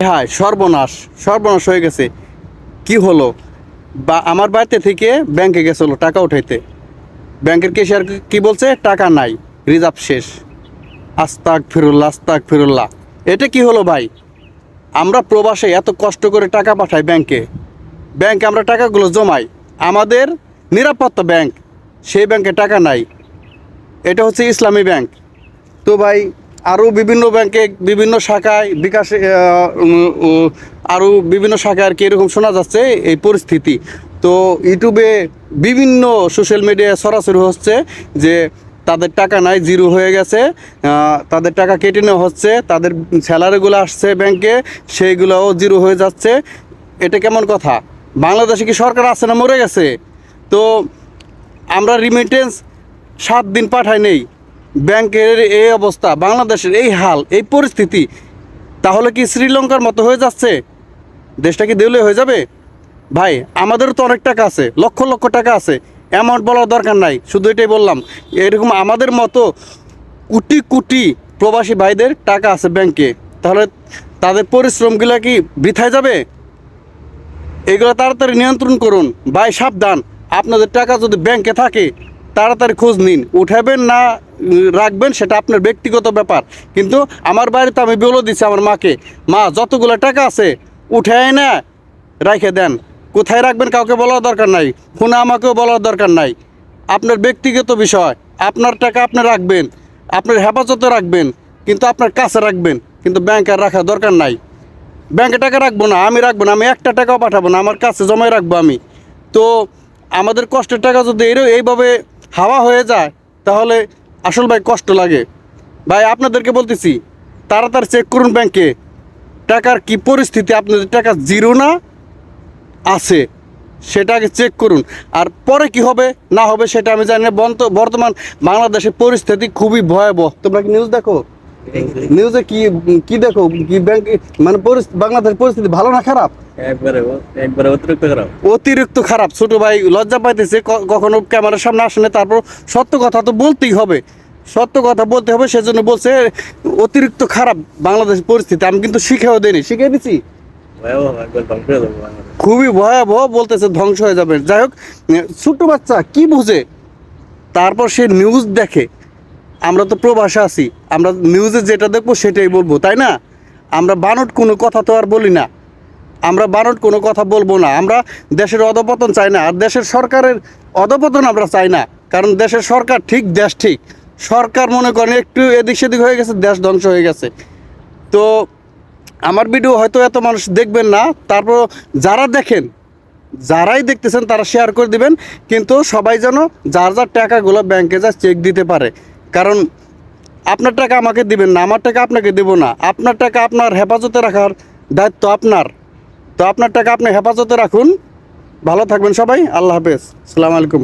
হ্যাঁ, সর্বনাশ সর্বনাশ হয়ে গেছে। কি হলো? বা আমার বাড়িতে থেকে ব্যাংকে গেছিল টাকা উঠাইতে, ব্যাংকের ক্যাশিয়ার কি বলছে, টাকা নাই, রিজার্ভ শেষ। আস্তাক ফিরুল্লাহ, আস্তাক ফিরুল্লাহ। এটা কি হলো ভাই? আমরা প্রবাসে এত কষ্ট করে টাকা পাঠাই ব্যাংকে, ব্যাংকে আমরা টাকাগুলো জমাই, আমাদের নিরাপত্তা ব্যাংক, সেই ব্যাংকে টাকা নাই। এটা হচ্ছে ইসলামী ব্যাংক। তো ভাই, আরও বিভিন্ন ব্যাংকে বিভিন্ন শাখায় বিকাশে আরও বিভিন্ন শাখায় আর কি এরকম শোনা যাচ্ছে এই পরিস্থিতি। তো ইউটিউবে বিভিন্ন সোশ্যাল মিডিয়ায় সরাসরি হচ্ছে যে তাদের টাকা নাই, জিরো হয়ে গেছে, তাদের টাকা কেটে নেওয়া হচ্ছে, তাদের স্যালারিগুলো আসছে ব্যাংকে, সেইগুলোও জিরো হয়ে যাচ্ছে। এটা কেমন কথা? বাংলাদেশে কি সরকার আছে না মরে গেছে? তো আমরা রিমিটেন্স 7 দিন পাঠাই নেই, ব্যাংকের এই অবস্থা, বাংলাদেশের এই হাল, এই পরিস্থিতি, তাহলে কি শ্রীলঙ্কার মতো হয়ে যাচ্ছে? দেশটা কি দেউলে হয়ে যাবে? ভাই, আমাদেরও তো অনেক টাকা আছে, লক্ষ লক্ষ টাকা আছে, অ্যামাউন্ট বলার দরকার নাই, শুধু এটাই বললাম এরকম আমাদের মতো কোটি কোটি প্রবাসী ভাইদের টাকা আছে ব্যাংকে। তাহলে তাদের পরিশ্রমগুলো কি বৃথায় যাবে? এগুলো তাড়াতাড়ি নিয়ন্ত্রণ করুন ভাই, সাবধান। আপনাদের টাকা যদি ব্যাংকে থাকে তাড়াতাড়ি খোঁজ নিন, উঠাবেন না রাখবেন সেটা আপনার ব্যক্তিগত ব্যাপার। কিন্তু আমার বাড়িতে আমি বলে দিচ্ছি আমার মাকে, মা যতগুলো টাকা আছে উঠায় না রাখে দেন, কোথায় রাখবেন কাউকে বলার দরকার নাই, ফোনে আমাকেও বলার দরকার নাই। আপনার ব্যক্তিগত বিষয়, আপনার টাকা আপনি রাখবেন, আপনার হেফাজতে রাখবেন, কিন্তু আপনার কাছে রাখবেন, কিন্তু ব্যাংকে আর রাখার দরকার নাই। ব্যাংকে টাকা রাখবো না, আমি রাখবো না, আমি একটা টাকাও পাঠাবো না, আমার কাছে জমায় রাখবো আমি। তো আমাদের কষ্টের টাকা যদি এইভাবে হাওয়া হয়ে যায় তাহলে আসল ভাই কষ্ট লাগে। ভাই আপনাদেরকে বলতেছি, তাড়াতাড়ি চেক করুন ব্যাংকে টাকার কি পরিস্থিতি, আপনাদের টাকা জিরো না আছে সেটা আগে চেক করুন। আর পরে কি হবে না হবে সেটা আমি জানি না। বর্তমান বাংলাদেশের পরিস্থিতি খুবই ভয়াবহ। তোমরা কি নিউজ দেখো? নিউজে কি কি দেখো, কি ব্যাংকে মানে বাংলাদেশের পরিস্থিতি ভালো না খারাপ? একবারে একবারে অতিরিক্ত খারাপ। অতিরিক্ত খারাপ। ছোট ভাই লজ্জা পাইতেছে, কখনো ক্যামেরার সামনে আসে, তারপর সত্য কথা তো বলতেই হবে, সত্য কথা বলতে হবে, সেজন্য বলছে অতিরিক্ত খারাপ বাংলাদেশের পরিস্থিতি। আমি কিন্তু শিখেও দেনি, শিখে দিচ্ছি, একবার ধ্বংস হয়ে যাবো বাংলাদেশ। খুবই ভয়াবহ, বলতেছে ধ্বংস হয়ে যাবে। যাই হোক, ছোট্ট বাচ্চা কি বুঝে, তারপর সে নিউজ দেখে। আমরা তো প্রবাসে আছি, আমরা নিউজে যেটা দেখবো সেটাই বলবো, তাই না? আমরা বানট কোনো কথা তো আর বলি না, আমরা বানট কোনো কথা বলবো না। আমরা দেশের অধপতন চাই না, আর দেশের সরকারের অধপতন আমরা চাই না। কারণ দেশের সরকার ঠিক, দেশ ঠিক। সরকার মনে করেন একটু এদিক সেদিক হয়ে গেছে, দেশ ধ্বংস হয়ে গেছে। তো আমার ভিডিও হয়তো এত মানুষ দেখবেন না, তারপর যারা দেখেন, যারাই দেখতেছেন তারা শেয়ার করে দিবেন। কিন্তু সবাই যেন যার যার টাকাগুলো ব্যাংকে যা চেক দিতে পারে। কারণ আপনার টাকা আমাকে দিবেন না, আমার টাকা আপনাকে দেবো না। আপনার টাকা আপনার হেফাজতে রাখার দায়িত্ব আপনার। তো আপনার টাকা আপনি হেফাজতে রাখুন। ভালো থাকবেন সবাই, আল্লাহ হাফেজ, আসসালামু আলাইকুম।